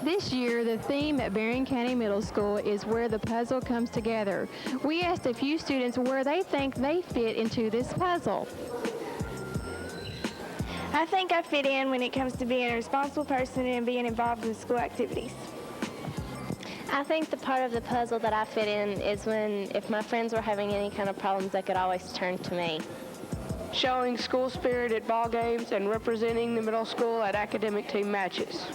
This year, the theme at Barren County Middle School is Where the Puzzle Comes Together. We asked a few students where they think they fit into this puzzle. I think I fit in when it comes to being a responsible person and being involved in school activities. I think the part of the puzzle that I fit in is if my friends were having any kind of problems, they could always turn to me. Showing school spirit at ball games and representing the middle school at academic team matches.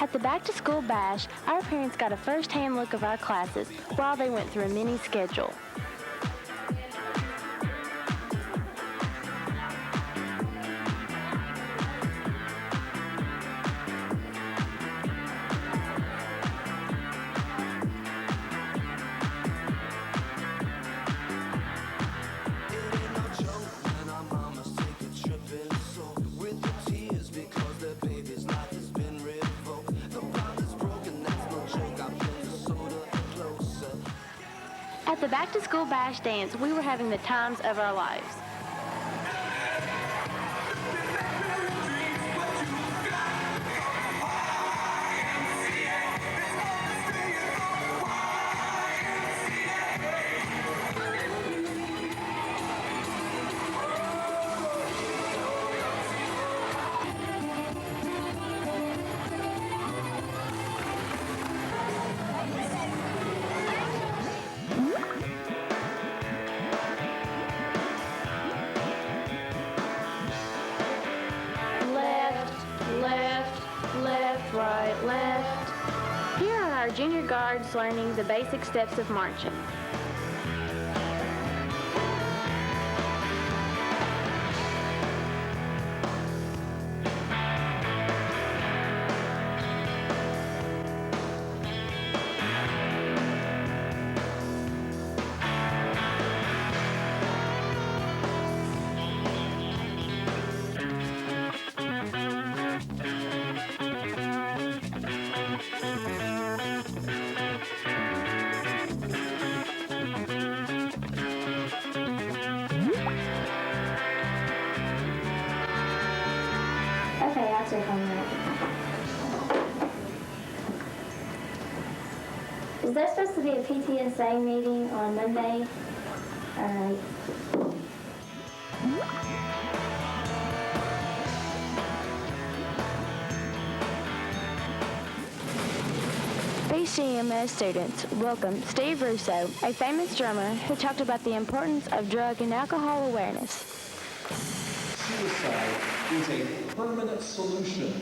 At the back-to-school bash, our parents got a first-hand look of our classes while they went through a mini schedule. At the back-to-school bash dance, we were having the times of our lives. Left, right, left. Here are our junior guards learning the basic steps of marching. Okay, I'll check on that. Is there supposed to be a PTSA meeting on Monday? All right. BCMS students welcome Steve Russo, a famous drummer who talked about the importance of drug and alcohol awareness. Suicide is a permanent solution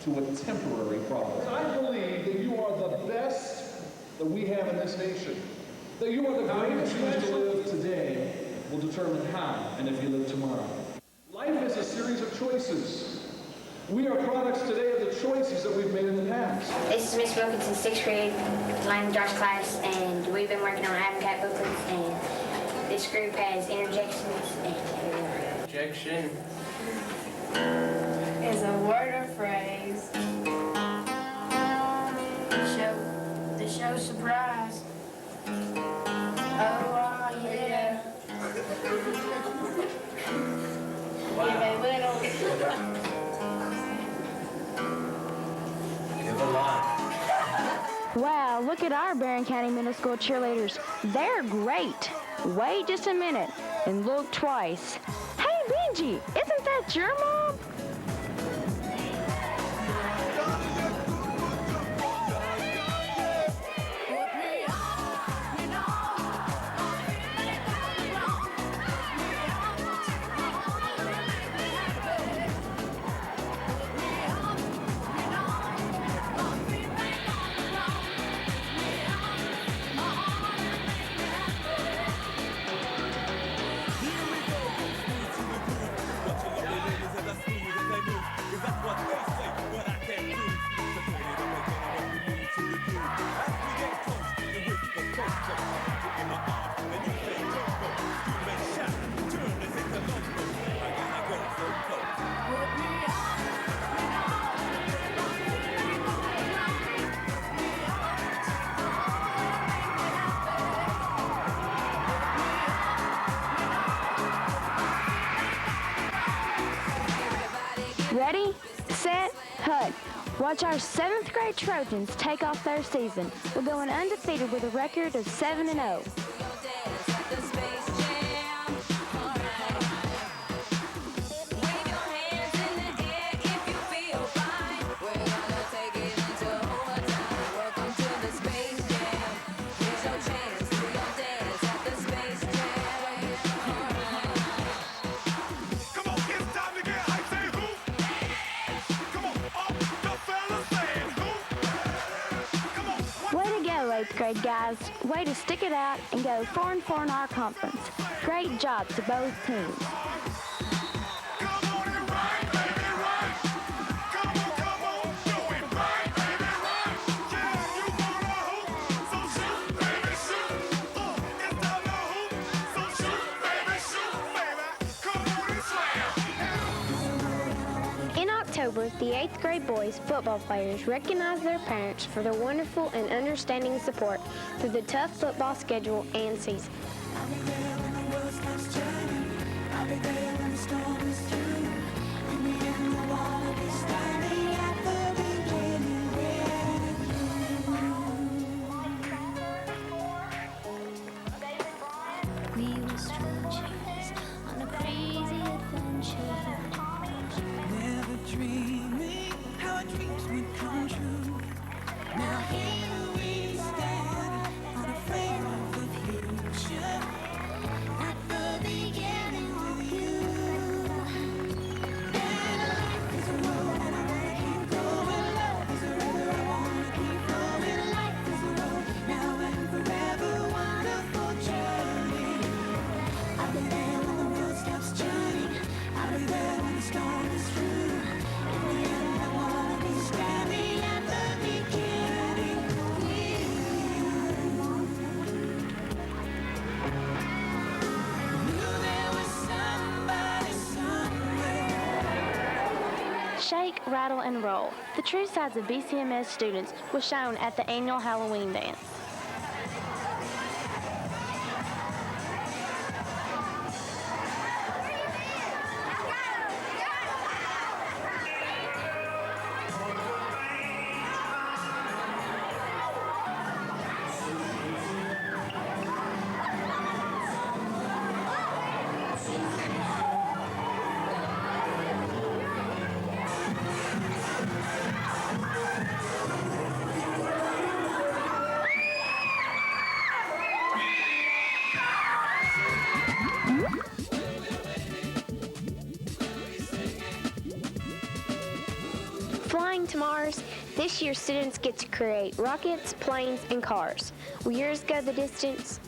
to a temporary problem. I believe that you are the best that we have in this nation. That you are the greatest. How you choose to live today will determine how and if you live tomorrow. Life is a series of choices. We are products today of the choices that we've made in the past. This is Miss Wilkinson's 6th grade language arts class, and we've been working on ABCAT booklets, and this group has interjections and Interjection is a word or phrase. the show surprise. Oh, yeah. Give a little. Give a lot. Wow, look at our Barren County Middle School cheerleaders. They're great. Wait just a minute and look twice. Hey, Benji, isn't that your mom? Ladies, and the Ready, set, hut. Watch our 7th grade Trojans take off their season. We're going undefeated with a record of 7-0. Way to go, 8th grade guys. Way to stick it out and go 4-4 in our conference. Great job to both teams. In October, the 8th grade boys football players recognized their parents for their wonderful and understanding support through the tough football schedule and season. We were strangers on a crazy adventure. Never dreaming how our dreams would come true. Now here we stand, unafraid of the future. At the beginning with you. And life is a road and I wanna keep going. Love is a river I wanna keep flowing. Life is a road now and forever. Wonderful journey. I'll be there when the world stops turning. I'll be there when the storm is through. In the end, I wanna be standing at the beginning with you. Knew there was somebody somewhere. Shake, rattle, and roll. The true sides of BCMS students was shown at the annual Halloween dance. Flying to Mars, this year students get to create rockets, planes, and cars. Will yours go the distance?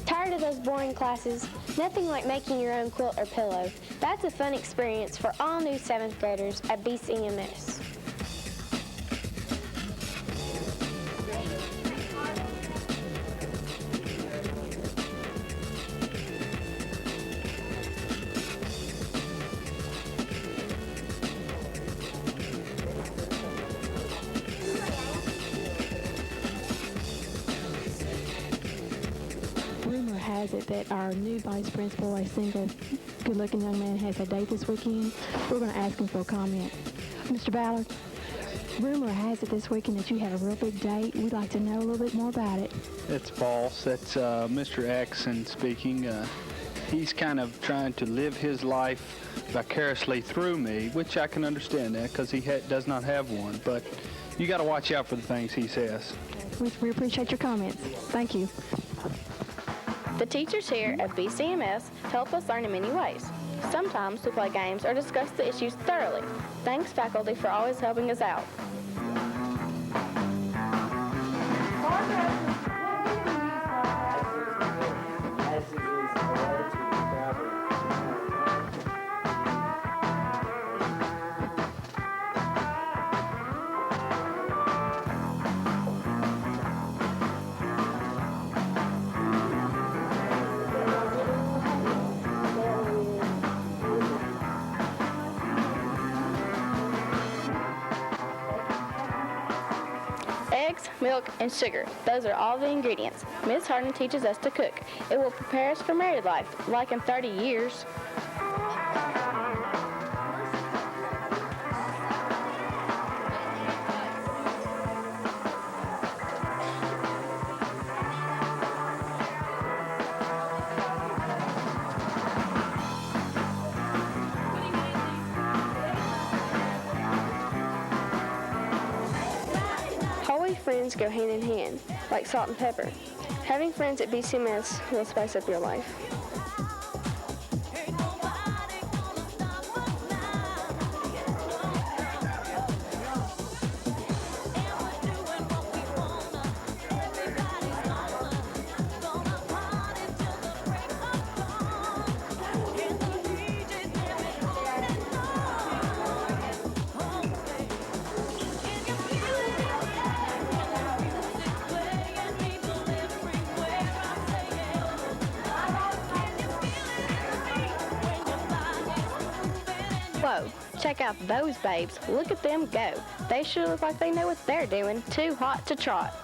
Tired of those boring classes? Nothing like making your own quilt or pillow. That's a fun experience for all new 7th graders at BCMS. Rumor has it that our new vice principal, a single, good-looking young man, has a date this weekend. We're going to ask him for a comment. Mr. Ballard, rumor has it this weekend that you have a real big date. We'd like to know a little bit more about it. It's false. That's Mr. Axon speaking. He's kind of trying to live his life vicariously through me, which I can understand that because he does not have one. But you got to watch out for the things he says. We appreciate your comments. Thank you. The teachers here at BCMS help us learn in many ways. Sometimes we play games or discuss the issues thoroughly. Thanks, faculty, for always helping us out. eggs, milk, and sugar. Those are all the ingredients. Miss Hardin teaches us to cook. It will prepare us for married life, like in 30 years. Friends go hand in hand, like salt and pepper. Having friends at BCMS will spice up your life. Whoa, check out those babes. Look at them go. They sure look like they know what they're doing. Too hot to trot.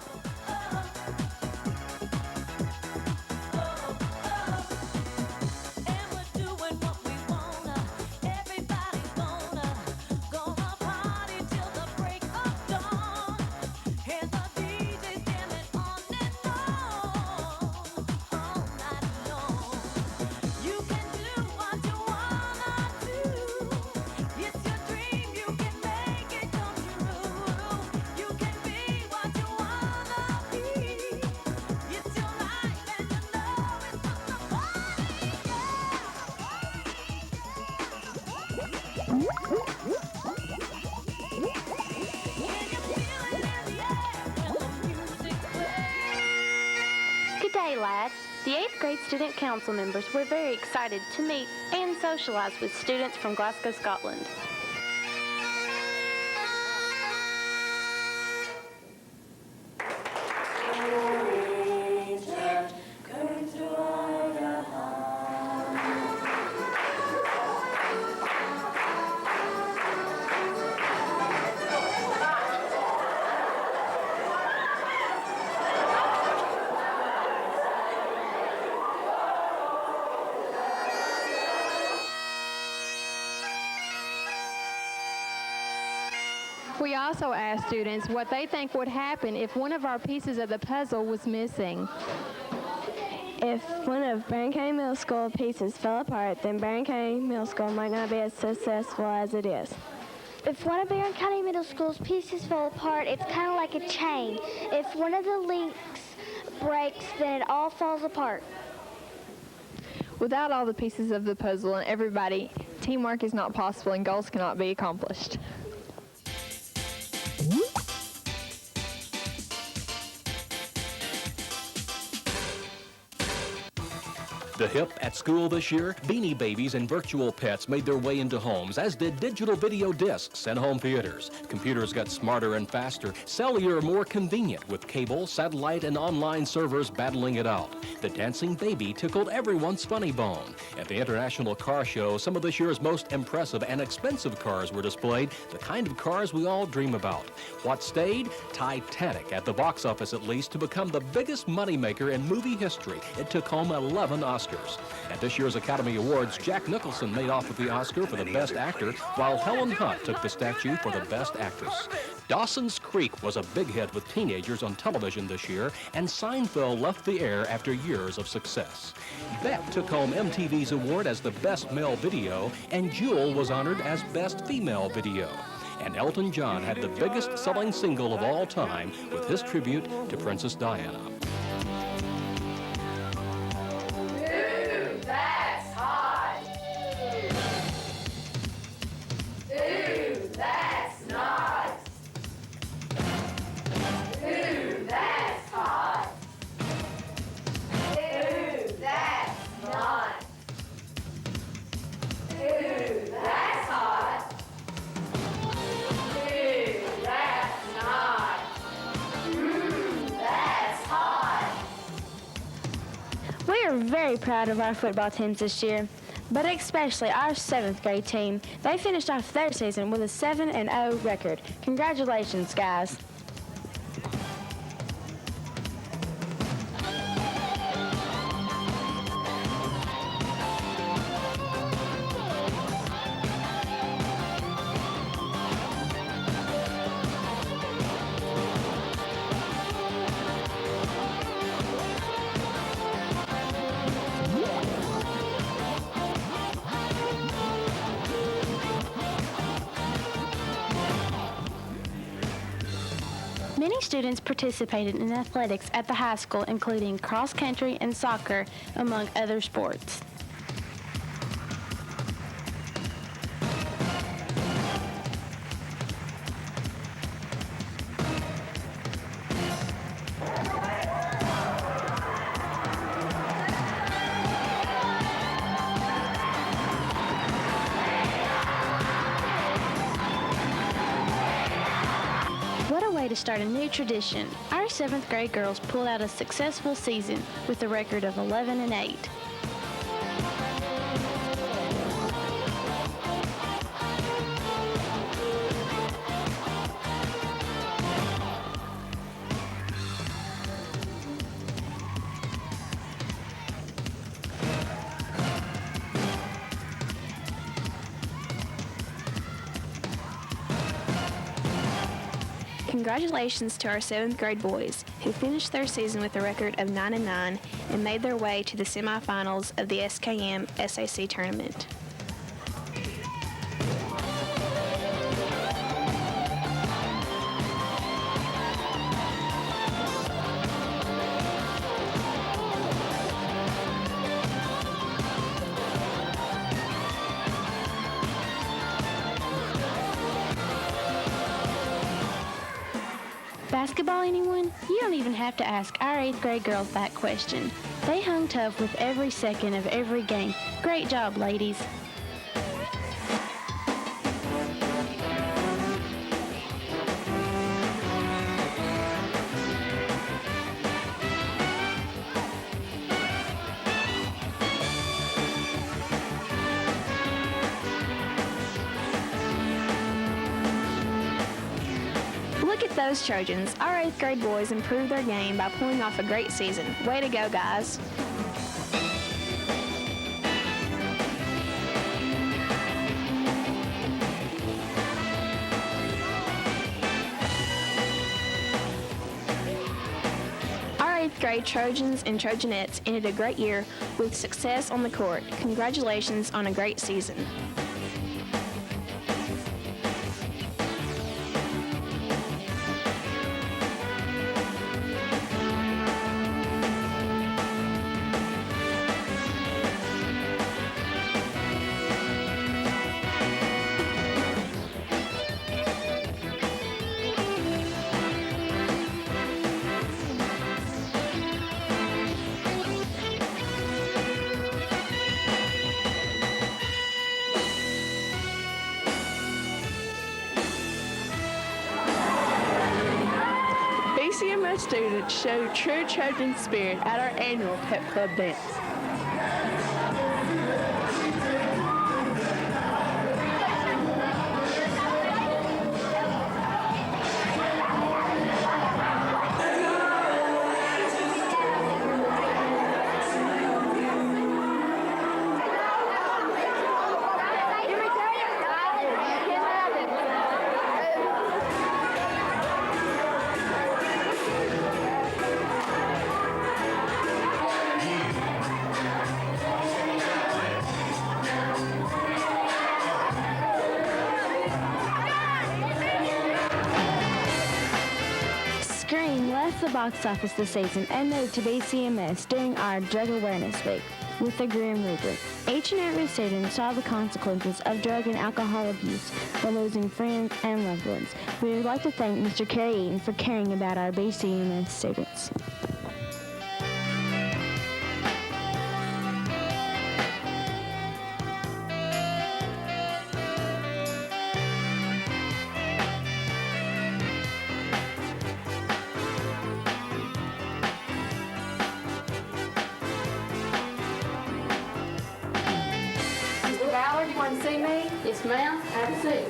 Good day, lads. The 8th grade student council members were very excited to meet and socialize with students from Glasgow, Scotland. We also asked students what they think would happen if one of our pieces of the puzzle was missing. If one of Barren County Middle School pieces fell apart, then Barren County Middle School might not be as successful as it is. If one of Barren County Middle School's pieces fall apart, it's kind of like a chain. If one of the links breaks, then it all falls apart. Without all the pieces of the puzzle and everybody, teamwork is not possible and goals cannot be accomplished. The hip at school this year, Beanie Babies and virtual pets made their way into homes, as did digital video discs and home theaters. Computers got smarter and faster, cellular more convenient, with cable, satellite, and online servers battling it out. The dancing baby tickled everyone's funny bone. At the International Car Show, some of this year's most impressive and expensive cars were displayed, the kind of cars we all dream about. What stayed? Titanic, at the box office at least, to become the biggest moneymaker in movie history. It took home 11 Oscars. At this year's Academy Awards, Jack Nicholson made off with the Oscar for the Best Actor, while Helen Hunt took the statue for the Best Actress. Dawson's Creek was a big hit with teenagers on television this year, and Seinfeld left the air after years of success. Beck took home MTV's award as the Best Male Video, and Jewel was honored as Best Female Video. And Elton John had the biggest selling single of all time with his tribute to Princess Diana. We are very proud of our football teams this year, but especially our 7th grade team. They finished off their season with a 7-0 record. Congratulations, guys. students participated in athletics at the high school, including cross country and soccer, among other sports. What a way to start a new tradition. Our 7th grade girls pulled out a successful season with a record of 11-8. Congratulations to our 7th grade boys, who finished their season with a record of 9-9 and made their way to the semifinals of the SKM SAC tournament. Basketball, anyone? You don't even have to ask our 8th grade girls that question. They hung tough with every second of every game. Great job, ladies. Look at those Trojans. Our 8th grade boys improved their game by pulling off a great season. Way to go, guys. Our 8th grade Trojans and Trojanettes ended a great year with success on the court. Congratulations on a great season. BCMS students showed true Trojan spirit at our annual Pep Club dance. Scream left the box office this season and moved to BCMS during our Drug Awareness Week with the grim rubric. Each and every student saw the consequences of drug and alcohol abuse while losing friends and loved ones. We would like to thank Mr. Kerry Eaton for caring about our BCMS students. Ballard, you want to see me? Yes, ma'am. Have a seat.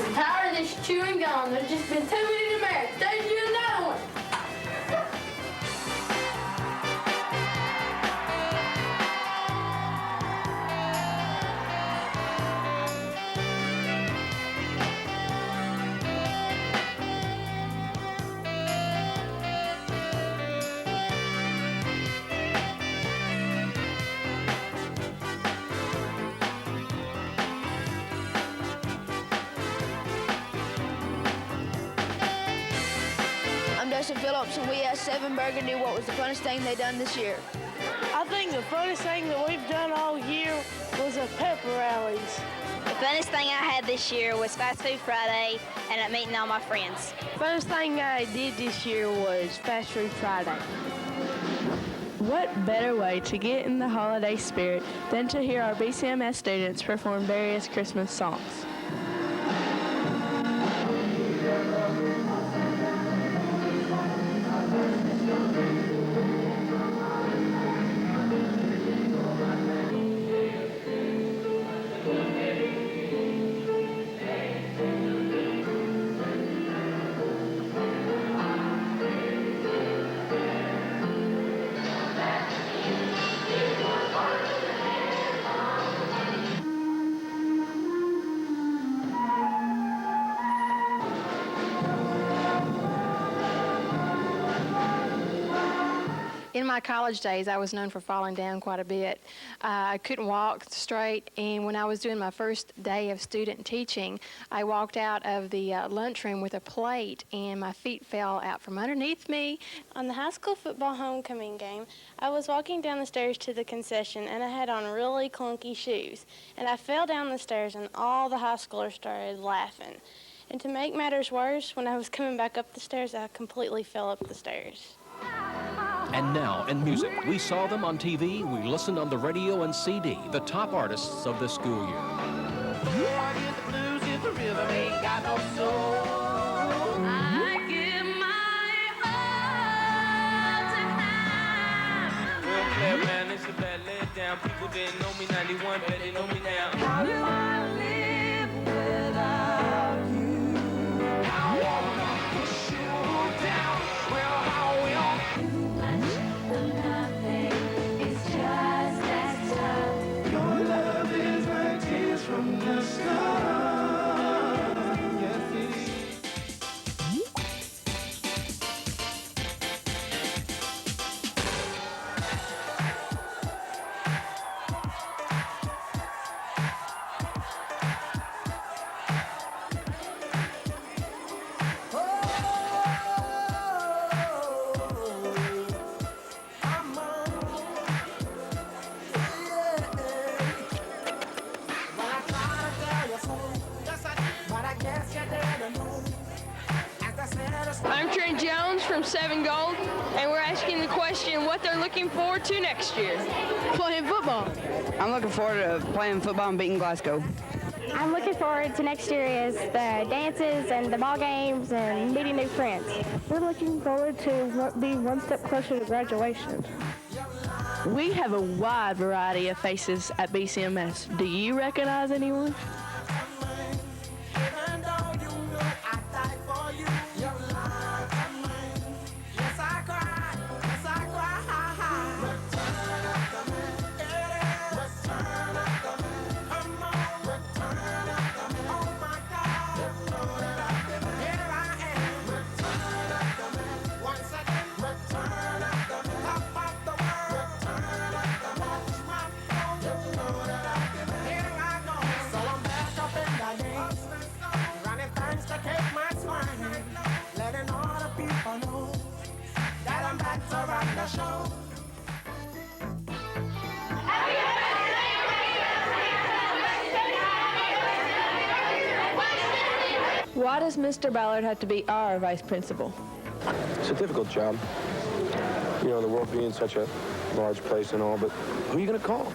I'm tired of this chewing gum. There's just been too many in America. Stage you another one. Phillips, and we asked 7 Burgundy what was the funnest thing they done this year. I think the funnest thing that we've done all year was the pepper rallies. The funnest thing I had this year was Fast Food Friday and at meeting all my friends. Funnest thing I did this year was Fast Food Friday. What better way to get in the holiday spirit than to hear our BCMS students perform various Christmas songs? In my college days, I was known for falling down quite a bit. I couldn't walk straight, and when I was doing my first day of student teaching, I walked out of the lunchroom with a plate, and my feet fell out from underneath me. On the high school football homecoming game, I was walking down the stairs to the concession, and I had on really clunky shoes. And I fell down the stairs, and all the high schoolers started laughing. And to make matters worse, when I was coming back up the stairs, I completely fell up the stairs. And now, in music, we saw them on TV, we listened on the radio and CD, the top artists of this school year. I get the blues if the rhythm ain't got no soul. I give my all to Real clear, man, it's a bad let down. People didn't know me 91, but they know me now. How do I live without you? I wanna push you down. Well, how will from the start. Yes, it is. I'm Trent Jones from 7 Gold, and we're asking the question what they're looking forward to next year. Playing football. I'm looking forward to playing football and beating Glasgow. I'm looking forward to next year is the dances and the ball games and meeting new friends. We're looking forward to being one step closer to graduation. We have a wide variety of faces at BCMS. Do you recognize anyone? Why does Mr. Ballard have to be our vice principal? It's a difficult job. You know, the world being such a large place and all, but who are you going to call?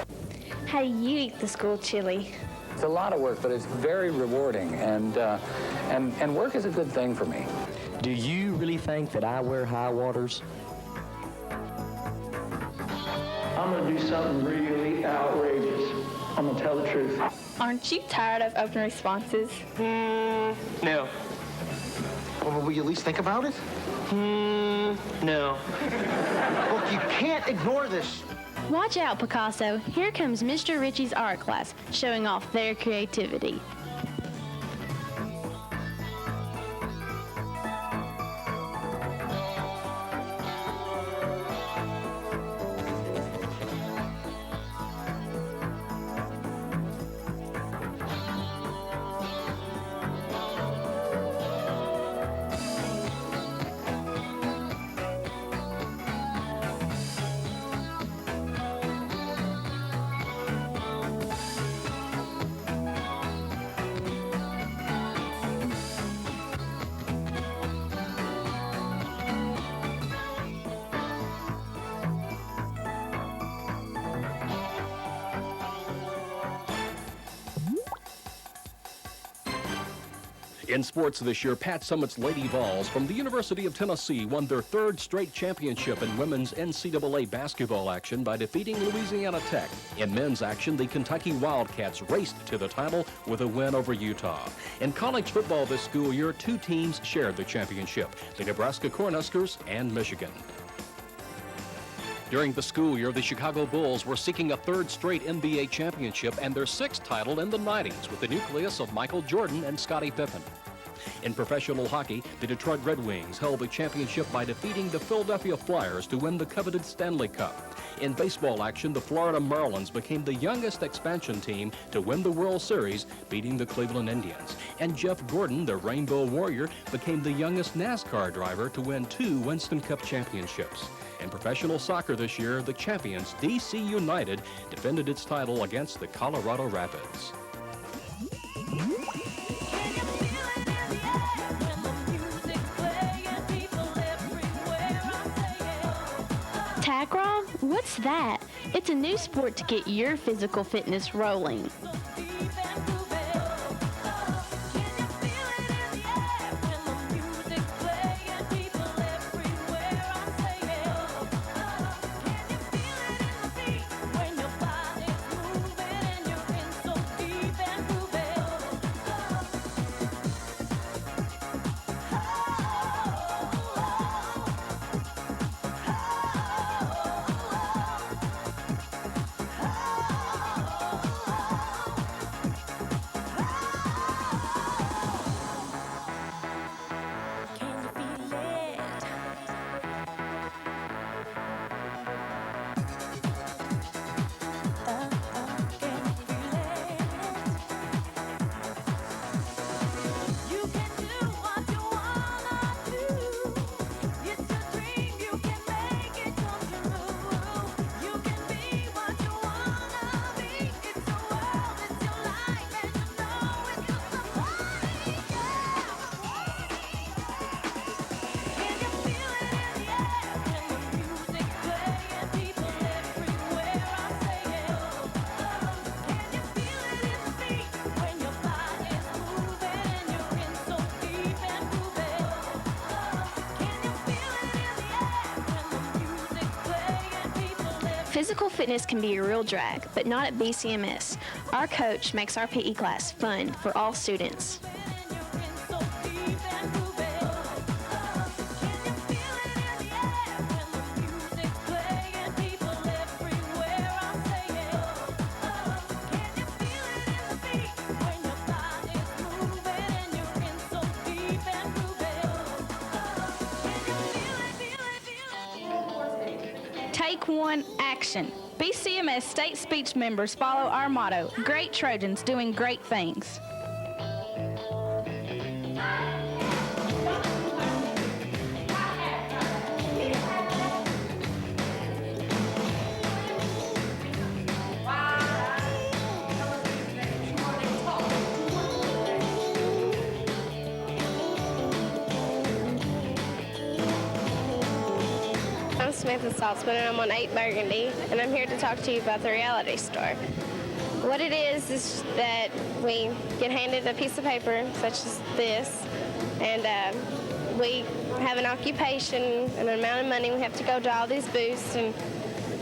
How do you eat the school chili? It's a lot of work, but it's very rewarding, and work is a good thing for me. Do you really think that I wear high waters? I'm going to do something really outrageous. I'm going to tell the truth. Aren't you tired of open responses? No. Well, will you at least think about it? No. Look, you can't ignore this. Watch out, Picasso. Here comes Mr. Ritchie's art class, showing off their creativity. In sports this year, Pat Summit's Lady Vols from the University of Tennessee won their third straight championship in women's NCAA basketball action by defeating Louisiana Tech. In men's action, the Kentucky Wildcats raced to the title with a win over Utah. In college football this school year, 2 teams shared the championship, the Nebraska Cornhuskers and Michigan. During the school year, the Chicago Bulls were seeking a third straight NBA championship and their 6th title in the 90s with the nucleus of Michael Jordan and Scottie Pippen. In professional hockey, the Detroit Red Wings held the championship by defeating the Philadelphia Flyers to win the coveted Stanley Cup. In baseball action, the Florida Marlins became the youngest expansion team to win the World Series, beating the Cleveland Indians. And Jeff Gordon, the Rainbow Warrior, became the youngest NASCAR driver to win 2 Winston Cup championships. In professional soccer this year, the champions, DC United, defended its title against the Colorado Rapids. Takraw? What's that? It's a new sport to get your physical fitness rolling. Physical fitness can be a real drag, but not at BCMS. Our coach makes our PE class fun for all students. Take 1, action. BCMS state speech members follow our motto, Great Trojans doing great things. I'm Samantha Saltzman and I'm on 8 Burgundy, and I'm here to talk to you about the reality store. What it is that we get handed a piece of paper such as this, and we have an occupation and an amount of money. We have to go to all these booths, and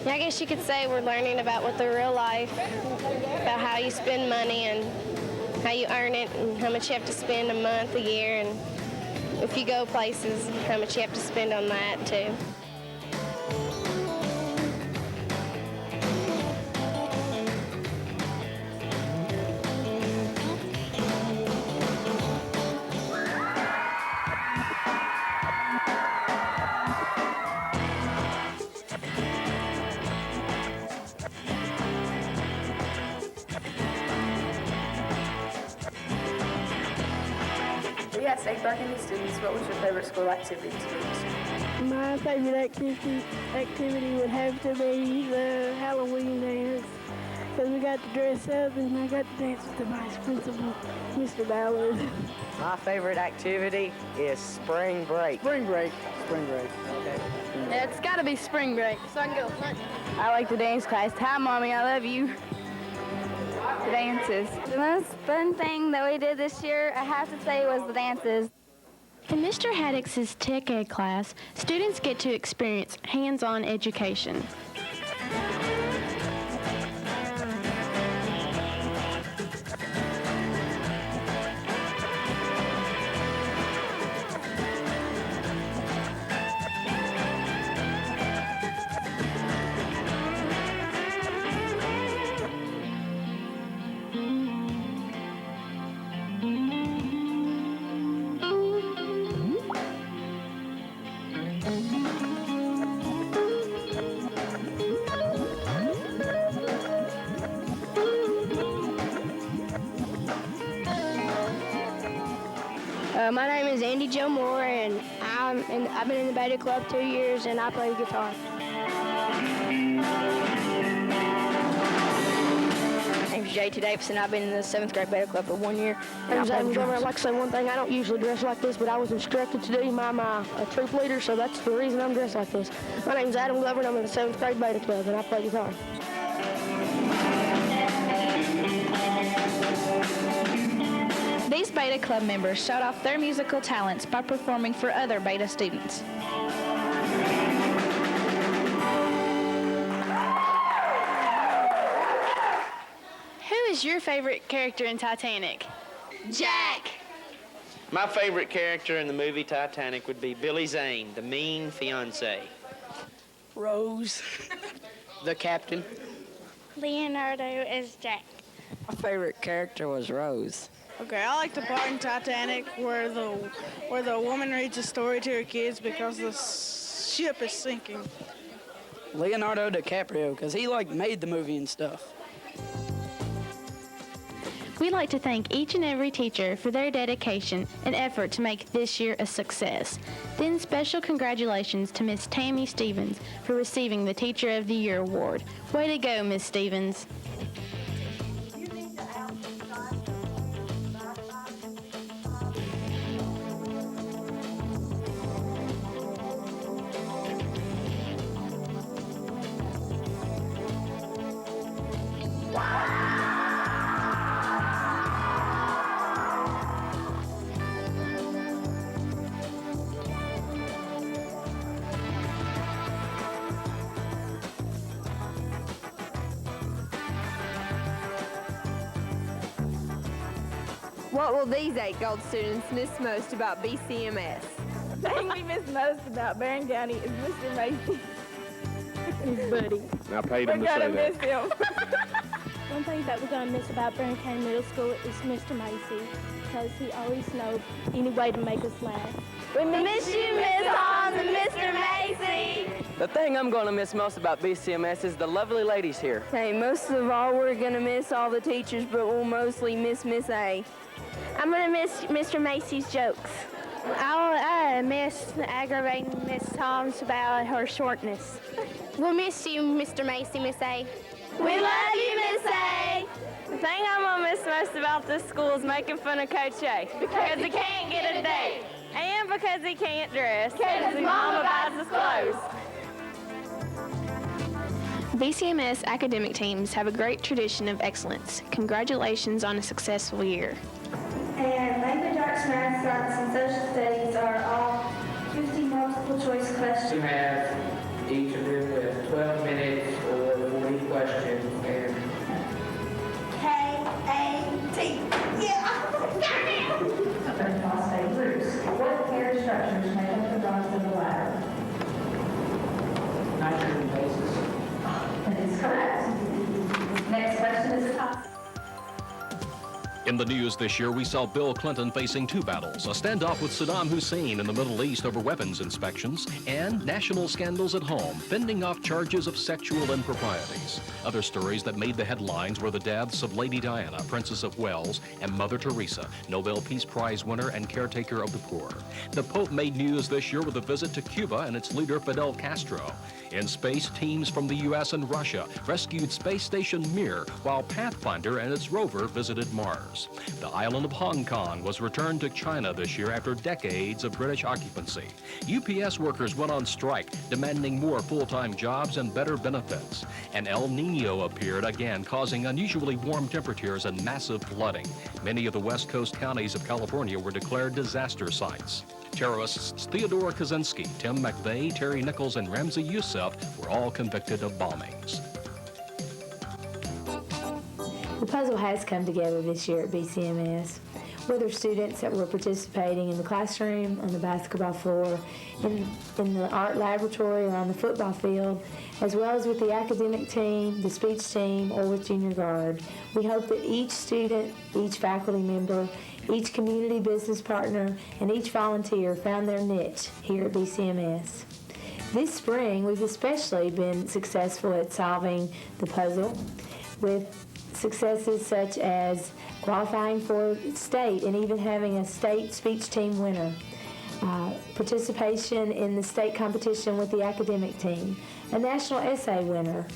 I guess you could say we're learning about what the real life, about how you spend money and how you earn it and how much you have to spend a month, a year, and if you go places, how much you have to spend on that too. We asked 8 Burgundy students, what was your favorite school activity to do? My favorite activity would have to be the Halloween dance, because we got to dress up and I got to dance with the vice principal, Mr. Ballard. My favorite activity is spring break. Spring break. Spring break. Okay. Yeah, it's got to be spring break, so I can go hunting. I like the dance class. Hi, Mommy, I love you. Dances. The most fun thing that we did this year, I have to say, was the dances. In Mr. Haddock's Tech Ed class, students get to experience hands-on education. My name is Andy Joe Moore, and I've been in the Beta Club 2 years, and I play guitar. My name's JT Davis, and I've been in the 7th grade Beta Club for 1 year. My name's Adam Glover. I'd like to say one thing. I don't usually dress like this, but I was instructed to do by my troop leader, so that's the reason I'm dressed like this. My name's Adam Glover, and I'm in the 7th grade Beta Club, and I play guitar. These Beta Club members showed off their musical talents by performing for other Beta students. Who is your favorite character in Titanic? Jack! My favorite character in the movie Titanic would be Billy Zane, the mean fiancé. Rose. The captain. Leonardo is Jack. My favorite character was Rose. Okay, I like the part in Titanic where the woman reads a story to her kids because the ship is sinking. Leonardo DiCaprio, because he made the movie and stuff. We'd like to thank each and every teacher for their dedication and effort to make this year a success. Then special congratulations to Miss Tammy Stevens for receiving the Teacher of the Year award. Way to go, Miss Stevens. What will these 8 gold students miss most about BCMS? The thing we miss most about Barren County is Mr. Macy. His buddy. I paid him to say that. We're gonna miss him. One thing that we're going to miss about Barren County Middle School is Mr. Macy, because he always knows any way to make us laugh. We miss you, Miss Hans and Mr. Macy. The thing I'm going to miss most about BCMS is the lovely ladies here. Hey, most of all, we're going to miss all the teachers, but we'll mostly miss Miss A. I'm going to miss Mr. Macy's jokes. I'll miss aggravating Miss Tom's about her shortness. We'll miss you, Mr. Macy, Miss A. We love you, Miss A. The thing I'm going to miss most about this school is making fun of Coach A. Because he can't get a date. And because he can't dress. Because his mama buys his clothes. BCMS academic teams have a great tradition of excellence. Congratulations on a successful year. And language arts, math, science, and social studies are all 50 multiple choice questions. You have each of them with 12 minutes or 40 questions and K-A-T. Yeah! Of phosphate groups. What pair structures make up the bronze of the ladder? nitrogen bases. That is correct. Next question is top. In the news this year, we saw Bill Clinton facing 2 battles, a standoff with Saddam Hussein in the Middle East over weapons inspections, and national scandals at home, fending off charges of sexual improprieties. Other stories that made the headlines were the deaths of Lady Diana, Princess of Wales, and Mother Teresa, Nobel Peace Prize winner and caretaker of the poor. The Pope made news this year with a visit to Cuba and its leader, Fidel Castro. In space, teams from the U.S. and Russia rescued space station Mir, while Pathfinder and its rover visited Mars. The island of Hong Kong was returned to China this year after decades of British occupancy. UPS workers went on strike, demanding more full-time jobs and better benefits. And El Nino appeared again, causing unusually warm temperatures and massive flooding. Many of the West Coast counties of California were declared disaster sites. Terrorists Theodore Kaczynski, Tim McVeigh, Terry Nichols, and Ramzi Youssef were all convicted of bombings. The puzzle has come together this year at BCMS. Whether students that were participating in the classroom, on the basketball floor, in the art laboratory, or on the football field, as well as with the academic team, the speech team, or with junior guard. We hope that each student, each faculty member, each community business partner, and each volunteer found their niche here at BCMS. This spring, we've especially been successful at solving the puzzle with successes such as qualifying for state and even having a state speech team winner, participation in the state competition with the academic team, a national essay winner,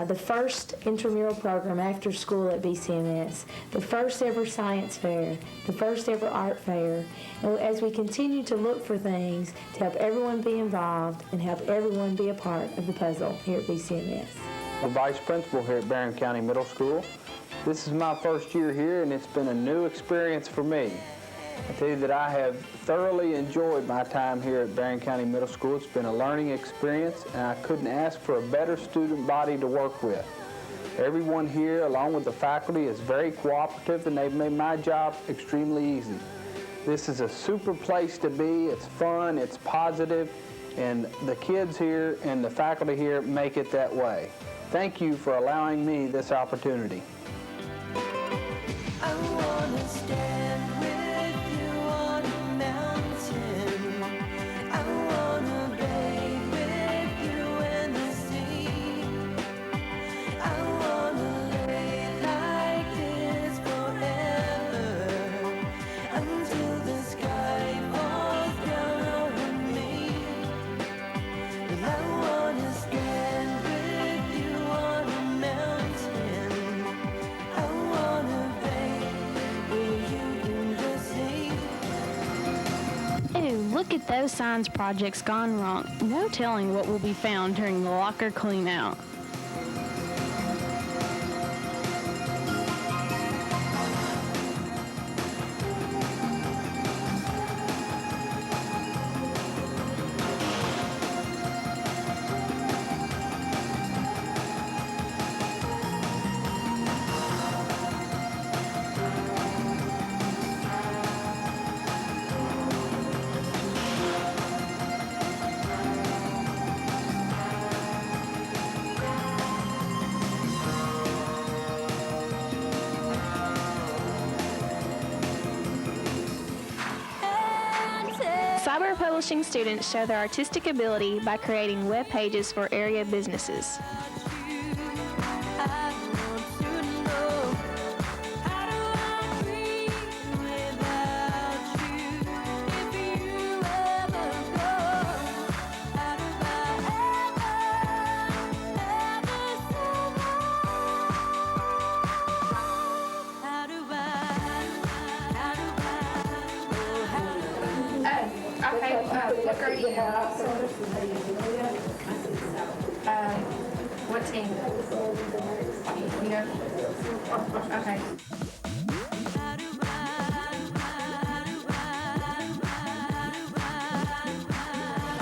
the first intramural program after school at BCMS, the first ever science fair, the first ever art fair, and as we continue to look for things to help everyone be involved and help everyone be a part of the puzzle here at BCMS. I'm vice principal here at Barren County Middle School. This is my first year here, and it's been a new experience for me. I tell you that I have thoroughly enjoyed my time here at Barren County Middle School. It's been a learning experience, and I couldn't ask for a better student body to work with. Everyone here, along with the faculty, is very cooperative, and they've made my job extremely easy. This is a super place to be. It's fun, it's positive, and the kids here and the faculty here make it that way. Thank you for allowing me this opportunity. I wanna stand with you on a mountain. I wanna bathe with you in the sea. I wanna lay like this forever until the sky falls down over me. And I wanna stand with you on a mountain. I wanna Look at those science projects gone wrong. No telling what will be found during the locker clean out. Cyber publishing students show their artistic ability by creating web pages for area businesses. What grade do you have? What team? You know? Okay.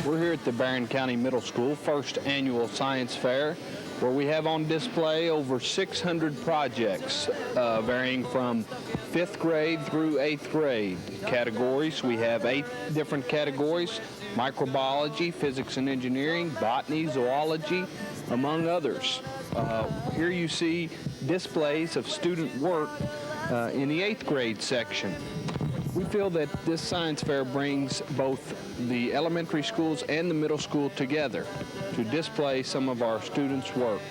We're here at the Barren County Middle School first annual science fair, where we have on display over 600 projects varying from 5th grade through 8th grade categories. We have 8 different categories: microbiology, physics and engineering, botany, zoology, among others. Here you see displays of student work in the 8th grade section. We feel that this science fair brings both the elementary schools and the middle school together to display some of our students' work.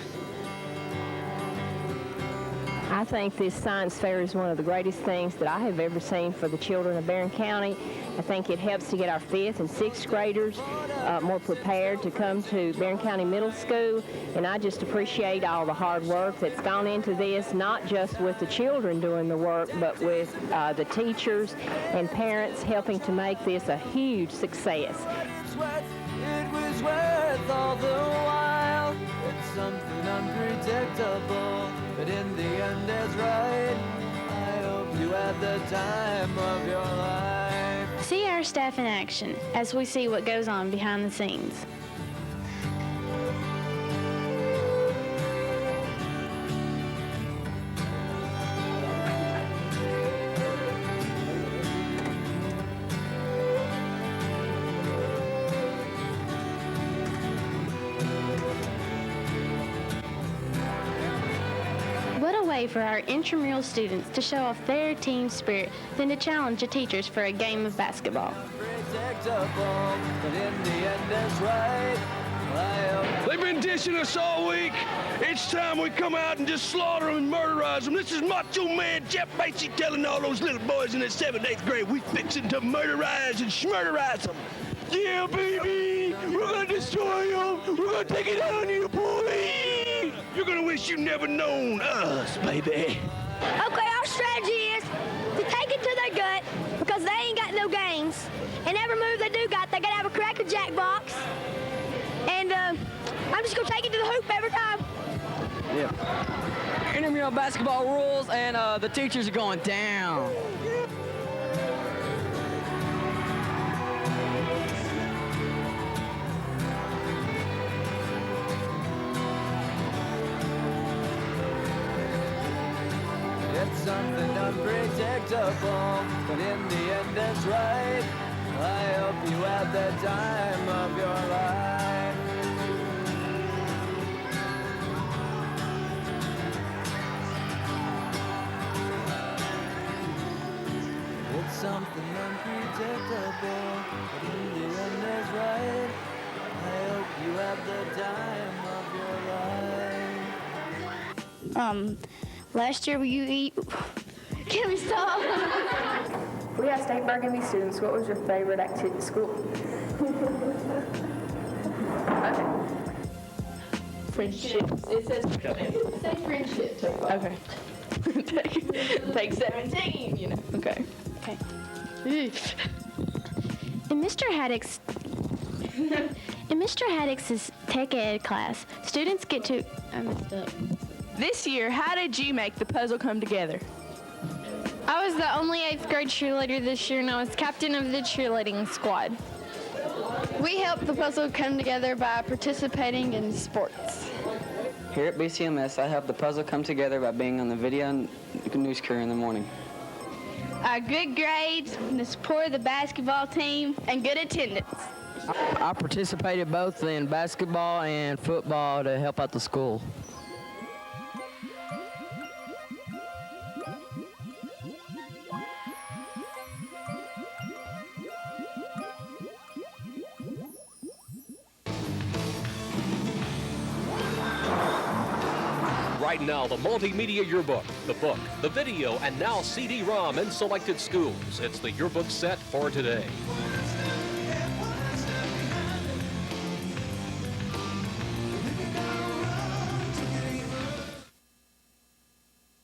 I I think this science fair is one of the greatest things that I have ever seen for the children of Barren County. I think it helps to get our 5th and 6th graders more prepared to come to Barren County Middle School, and I just appreciate all the hard work that's gone into this, not just with the children doing the work, but with the teachers and parents helping to make this a huge success. It was worth all the while. It's something unpredictable, but in the end it's right. I hope you had the time of your life. See our staff in action as we see what goes on behind the scenes. What a way for our intramural students to show off their team spirit than to challenge the teachers for a game of basketball. They've been dishing us all week. Each time we come out and just slaughter them and murderize them. This is Macho Man Jeff Basie telling all those little boys in the 7th, 8th grade we fixing to murderize and schmurderize them. Yeah, baby, we're gonna destroy them. We're gonna take it out on you, boy. You're gonna wish you never known us, baby. Okay, our strategy is to take it to their gut because they ain't got no games. And every move they do got, they gotta have a Cracker Jack box. And I'm just gonna take it to the hoop every time. Yeah. Intramural basketball rules, and the teachers are going down. It's something unpredictable, but in the end it's right. I hope you had the time of your life. It's something unpredictable, but in the end it's right. I hope you had the time of your life. Last year you eat. Can we stop? We have state burgundy students. What was your favorite activity at school? Okay. Friendship. It says say friendship. Okay. Take 17, you know. Okay. Okay. In Mr. Haddock's Tech Ed class, students get to... I messed up. This year, how did you make the puzzle come together? I was the only 8th grade cheerleader this year, and I was captain of the cheerleading squad. We helped the puzzle come together by participating in sports. Here at BCMS, I help the puzzle come together by being on the video news crew in the morning. Good grades, the support of the basketball team, and good attendance. I participated both in basketball and football to help out the school. Right now, the Multimedia Yearbook, the book, the video, and now CD-ROM in selected schools. It's the yearbook set for today.